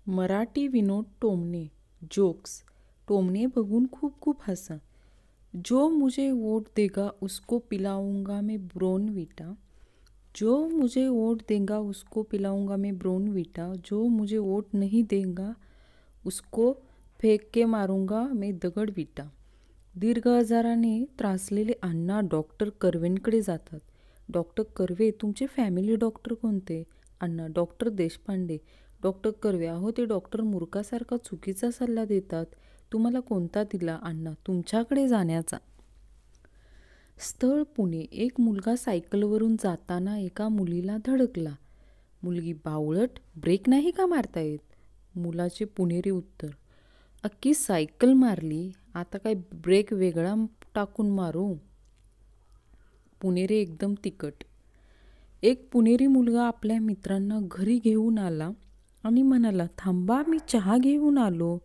मराठी विनोद टोमणे जोक्स। टोमणे बघून खूप खूप हंसा। जो मुझे वोट देगा उसको पिलाऊंगा मैं ब्रोनविटा। जो मुझे वोट देगा उसको पिलाऊंगा मैं ब्रोनविटा। जो मुझे वोट नहीं देगा उसको फेक के मारूंगा मैं दगडविटा। दीर्घ आजाराने त्रासलेले अण्णा डॉक्टर कर्वेंकडे जातात. डॉक्टर कर्वे, तुमचे फॅमिली डॉक्टर कोणते? अण्णा, डॉक्टर देशपांडे. डॉक्टर कर्वे, अहो ते डॉक्टर मूर्खासारखा चुकीचा सल्ला देतात. तुम्हाला कोणता दिला? अण्णा, तुमच्याकडे जाण्याचा. स्थळ पुणे. एक मुलगा सायकलवरून जाताना एका मुलीला धडकला. मुलगी, बावळट, ब्रेक नाही का मारता येत? मुलाचे पुणेरी उत्तर, अख्खी सायकल मारली, आता काय ब्रेक वेगळा टाकून मारू? पुणेरी एकदम तिखट. एक पुणेरी मुलगा आपल्या मित्रांना घरी घेऊन आला आणि म्हणाला, थांबा, मी चहा घेऊन आलो.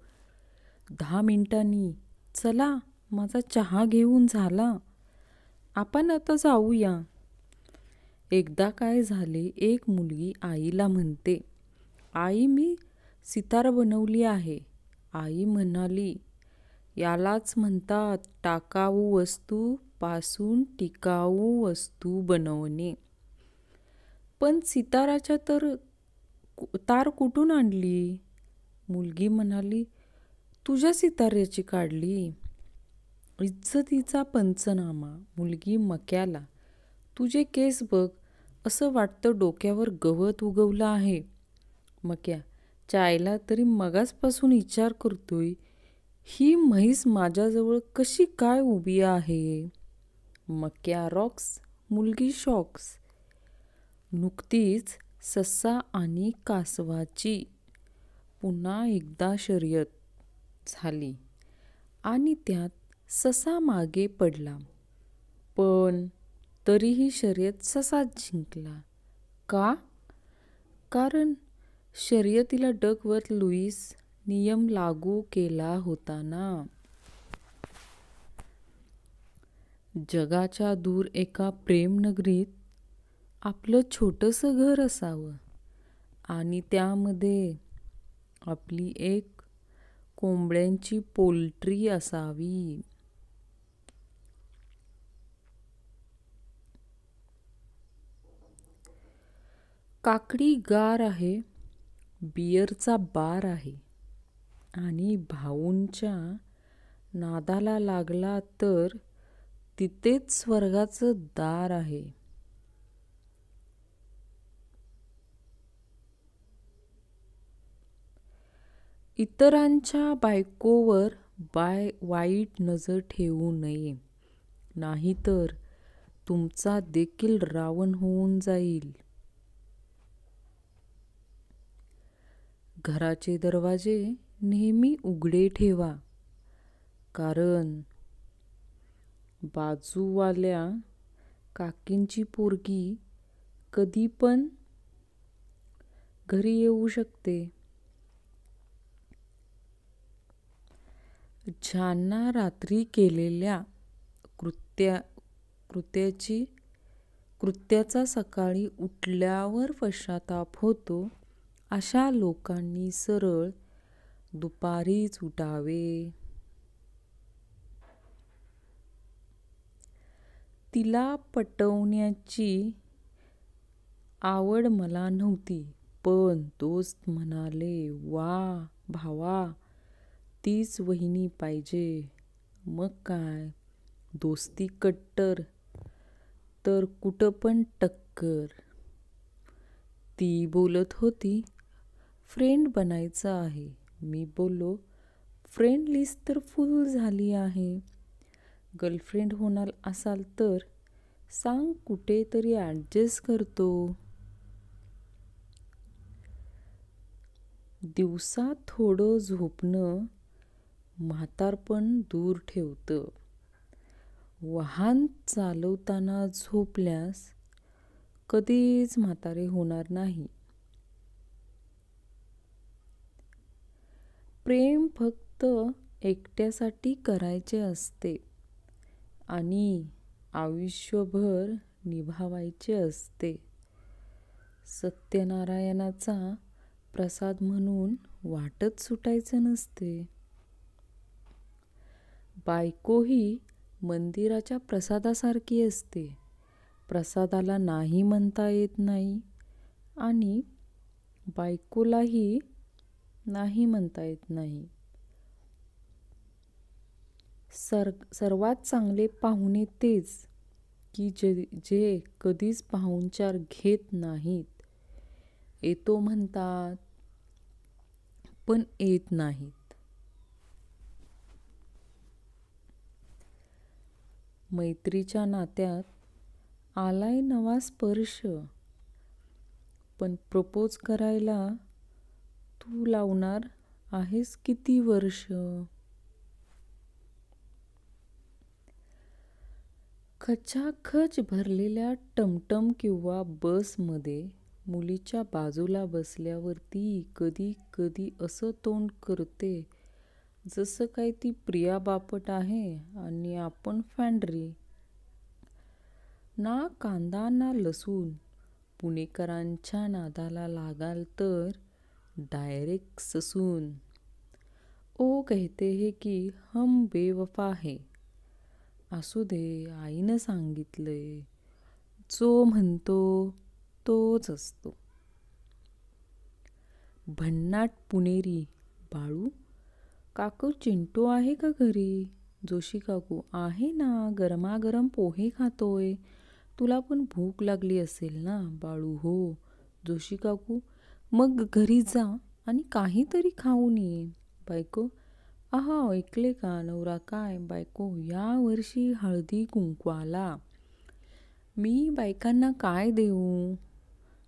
10 मिनिटांनी, चला, माझा चहा घेऊन झाला, आपण आता जाऊया. एकदा काय झाले, एक मुलगी आईला म्हणते, आई, मी सितार बनवली आहे. आई म्हणाली, यालाच म्हणतात टाकाऊ वस्तू पासून टिकाऊ वस्तू बनवणे. पण सिताराच्या तार कुठून आणली? मुलगी म्हणाली, तुझ्या सिताऱ्याची काढली. इज्जतीचा पंचनामा. मुलगी मक्याला, तुझे केस बघ, असं वाटतं डोक्यावर गवत उगवलं आहे. मक्या, चायला तरी मगासपासून विचार करतोय, ही म्हैस माझ्याजवळ कशी काय उभी आहे? मक्या रॉक्स. मुलगी शॉक्स. नुकतीच ससा आणि कासवाची पुन्हा एकदा शर्यत झाली आणि त्यात ससा मागे पडला, पण तरीही शर्यत ससाच जिंकला. का? कारण शर्यतीला डकवर्थ लुईस नियम लागू केला होता ना. जगाच्या दूर एका प्रेमनगरीत आपलं छोटंसं घर असावं आणि त्यामध्ये आपली एक कोंबड्यांची पोल्ट्री असावी. काकडी गार आहे, बियरचा बार आहे आणि भाऊंच्या नादाला लागला तर तिथेच स्वर्गाचं दार आहे. इतरांच्या बायकोवर वाईट नजर ठेवू नये, नाहीतर तुमचा देखील रावण होऊन जाईल. घराचे दरवाजे नेहमी उघडे ठेवा, कारण बाजूवाल्या काकींची पोरगी कधी पण घरी येऊ शकते. ज्यांना रात्री केलेल्या कृत्याचा सकाळी उठल्यावर पश्चाताप होतो, अशा लोकांनी सरळ दुपारीच उठावे. तिला पटवण्याची आवड मला नव्हती, पण दोस्त म्हणाले, वा भावा, तीच वहिनी पाहिजे. मग काय, दोस्ती कट्टर तर कुठं पण टक्कर. ती बोलत होती, फ्रेंड बनायचं आहे. मी बोललो, फ्रेंड लिस्ट तर फुल झाली आहे. गर्लफ्रेंड होणार असाल तर सांग, कुठे तरी ॲडजस्ट करतो. दिवसा थोडं झोपणं म्हातारपण दूर ठेवतं. वाहन चालवताना झोपल्यास कधीच म्हातारे होणार नाही. प्रेम फक्त एकट्यासाठी करायचे असते आणि आयुष्यभर निभावायचे असते. सत्यनारायणाचा प्रसाद म्हणून वाटच सुटायचं नसते. बायको ही मंदिराच्या प्रसादासारखी असते. प्रसादाला नाही म्हणता येत नाही आणि बायकोलाही नाही म्हणता येत नाही. सर्वात चांगले पाहुणे तेच की जे कधीच पाहुणचार घेत नाहीत. येतो म्हणतात पण येत नाहीत. मैत्रीच्या नात्यात आलाय नवा स्पर्श, पण प्रपोज करायला तू लावणार आहेस किती वर्ष? खचाखच भरलेल्या टमटम किंवा बसमध्ये मुलीच्या बाजूला बसल्यावर ती कधी कधी असं तोंड करते जसं काय ती प्रिया बापट आहे आणि आपण फॅन्ड्री. ना कांदा ना लसूण. पुणेकरांच्या नादाला लागाल तर डायरेक्ट ससून. ओ कहते हैं की हम बेवफा है. असू दे, आईनं सांगितलंय. जो म्हणतो तोच असतो. भन्नाट पुणेरी. बाळू काकू चिंटू आहे का घरी? जोशी काकू आहे ना, गरमागरम पोहे खातोय. तुला पण भूक लागली असेल ना? बाळू हो. जोशी काकू मग घरी जा आणि काहीतरी खाऊन ये. बायको आहा ऐकले का? नवरा काय? बायको या वर्षी हळदी कुंकवाला मी बायकांना काय देऊ?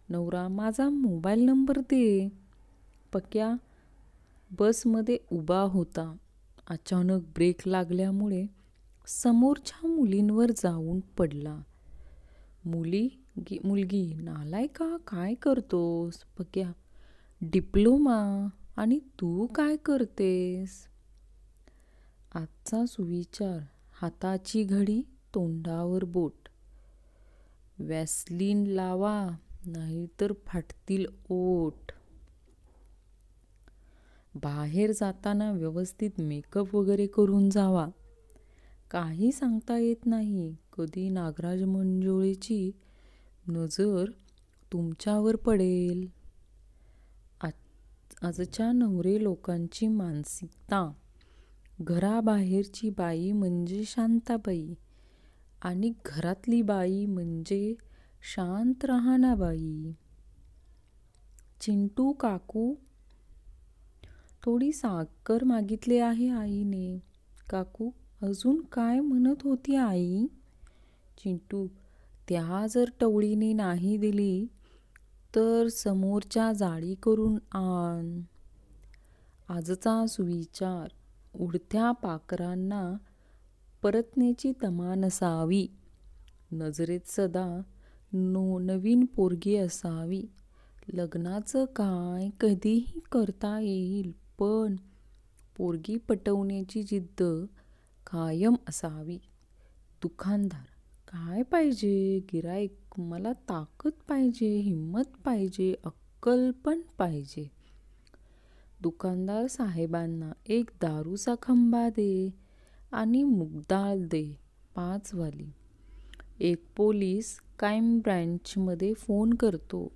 नवरा माझा मोबाईल नंबर दे. पक्या बसमध्ये उभा होता. अचानक ब्रेक लागल्यामुळे समोरच्या मुलींवर जाऊन पडला. मुलगी नालायका काय करतोस? पक्या डिप्लोमा. आणि तू काय करतेस? आजचा सुविचार. हाताची घडी तोंडावर बोट. वॅसलीन लावा नाहीतर फाटतील ओठ. बाहेर जाताना व्यवस्थित मेकअप वगैरे करून जावा. काही सांगता येत नाही कधी नागराज मंजुळेची नजर तुमच्यावर पडेल. आजच्या नवरे लोकांची मानसिकता. घराबाहेरची बाई म्हणजे शांताबाई आणि घरातली बाई म्हणजे शांत राहणा बाई. चिंटू काकू थोडी साखर मागितली आहे आईने. काकू अजून काय म्हणत होती आई? चिंटू त्या जर टवळीने नाही दिली तर समोरच्या जाळी करून आण. आजचा सुविचार. उडत्या पाखरांना परतण्याची तमा नसावी. नजरेत सदा नवीन पोरगी असावी. लग्नाचं काय कधीही करता येईल पण पोरगी पटवण्याची जिद्द कायम असावी. दुकानदार काय पाहिजे? गिऱ्हाईक मला ताकद पाहिजे, हिंमत पाहिजे, अक्कल पण पाहिजे. दुकानदार साहेबांना एक दारूचा खंबा दे आणि मूगडाळ दे 5 वाली. एक पोलीस क्राईम ब्रँचमध्ये फोन करतो.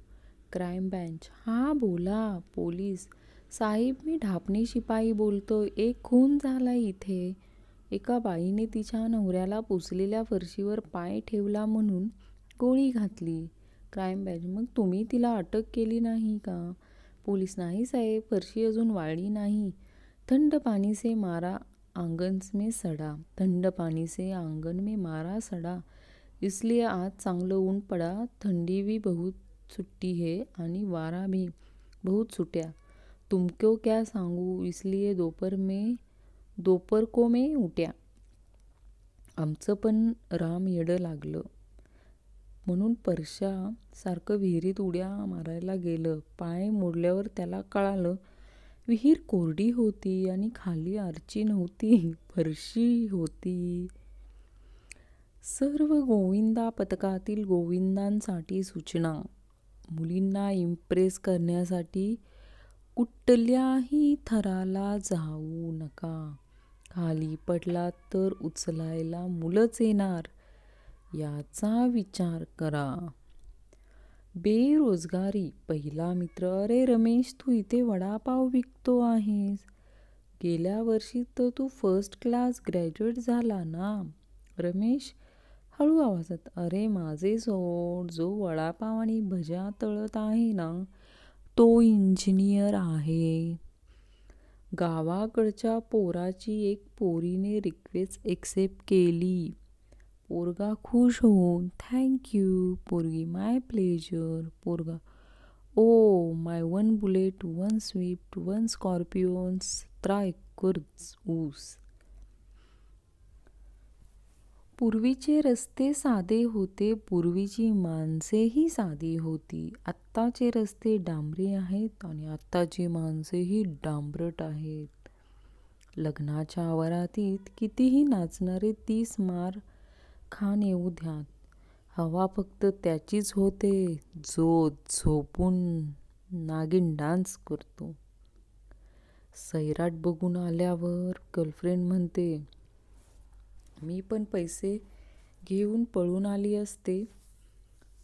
क्राईम ब्रँच हा बोला. पोलीस साहेब मी ढापणे शिपाई बोलतोय. एक खून झाला इथे. एका बाईने तिच्या नवऱ्याला पुसलेल्या फरशीवर पाय ठेवला म्हणून गोळी घातली. क्राईम ब्रँच मग तुम्ही तिला अटक केली नाही का? पोलीस नाही साहेब, फरशी अजून वाळली नाही. थंड पानी से मारा आंगन में सडा. थंड पानी से आंगन में मारा सडा. इसलिए आज चांगलं ऊन पडा. थंडी भी बहुत सुट्टी है आणि वारा भी बहुत सुट्या. तुमको क्या सांगू इसलिए दोपहर को मैं उठ्या. आमचं पण राम येडं लागलं म्हणून परशा सारखं विहिरीत उड्या मारायला गेलं. पाय मोडल्यावर त्याला कळालं विहीर कोरडी होती आणि खाली आरची नव्हती, फरशी होती. सर्व गोविंदा पथकातील गोविंदांसाठी सूचना. मुलींना इम्प्रेस करण्यासाठी कुठल्याही थराला जाऊ नका. खाली पडलात तर उचलायला मुलंच येणार, याचा विचार करा. बेरोजगारी. पहिला मित्र, अरे रमेश, तू इथे वडापाव विकतो आहेस. गेल्या वर्षी तर तू फर्स्ट क्लास ग्रॅज्युएट झाला ना. रमेश हळू आवाजात, अरे माझे सोड, जो वडापाव आणि भज्या तळत आहे ना, तो इंजिनियर आहे. गावाकडच्या पोराची एक पोरीने रिक्वेस्ट एक्सेप्ट केली. पोरगा खुश होऊन, थँक्यू. पोरगी, माय प्लेजर. पोरगा, oh my 1 bullet, 1 Swift, 1 स्कॉर्पिओन, 17 acre ऊस. पूर्वीचे रस्ते साधे होते, पूर्वीची माणसेही साधी होती. आत्ताचे रस्ते डांबरी आहेत आणि आत्ताची माणसेही डांबरट आहेत. लग्नाच्या वरातीत कितीही नाचणारे 30 मार खान येऊ द्यात, हवा फक्त त्याचीच होते जो झोपून नागिन डान्स करतो. सैराट बघून आल्यावर गर्लफ्रेंड म्हणते, मी पण पैसे घेऊन पळून आली असते,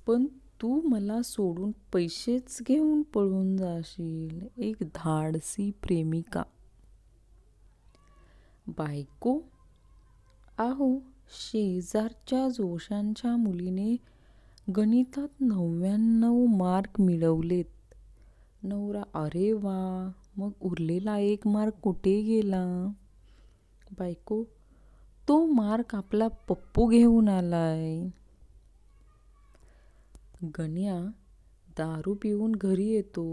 पण तू मला सोडून पैसेच घेऊन पळून जाशील. एक धाडसी प्रेमिका. बायको, आहो शेजारच्या जोशांच्या मुलीने गणितात 99 मार्क मिळवलेत. नवरा, अरे वा, मग उरलेला 1 मार्क कुठे गेला? बायको, तो मार्क आपला पप्पू घेऊन आलाय. गण्या दारू पिऊन घरी येतो.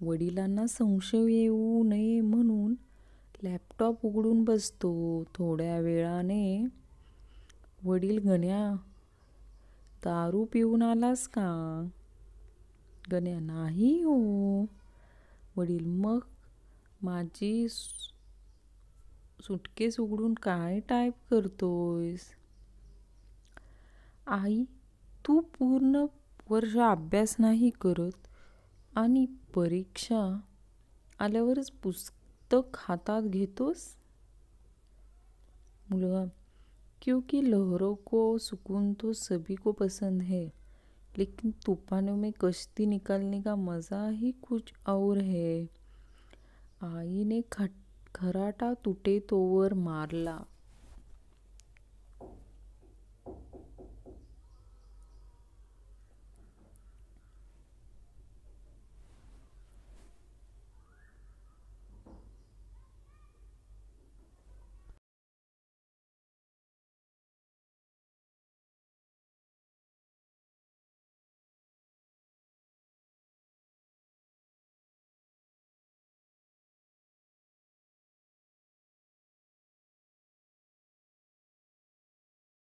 वडिलांना संशय येऊ नये म्हणून लॅपटॉप उघडून बसतो. थोड्या वेळाने वडील, गण्या दारू पिऊन आलास का? गण्या, नाही हो. वडील, मग माझी सुटकेस उघडून काय टाईप करतोयस? आई, तू पूर्ण वर्ष अभ्यास नाही करत आणि परीक्षा आल्यावरच पुस्तक हातात घेतोस. मुलगा, क्योंकि लहरों को सुकून तो सभी को पसंद है, लेकिन तूफानों में कश्ती निकालने का मज़ा ही कुछ और है. आईने खराटा तुटे तोवर मारला.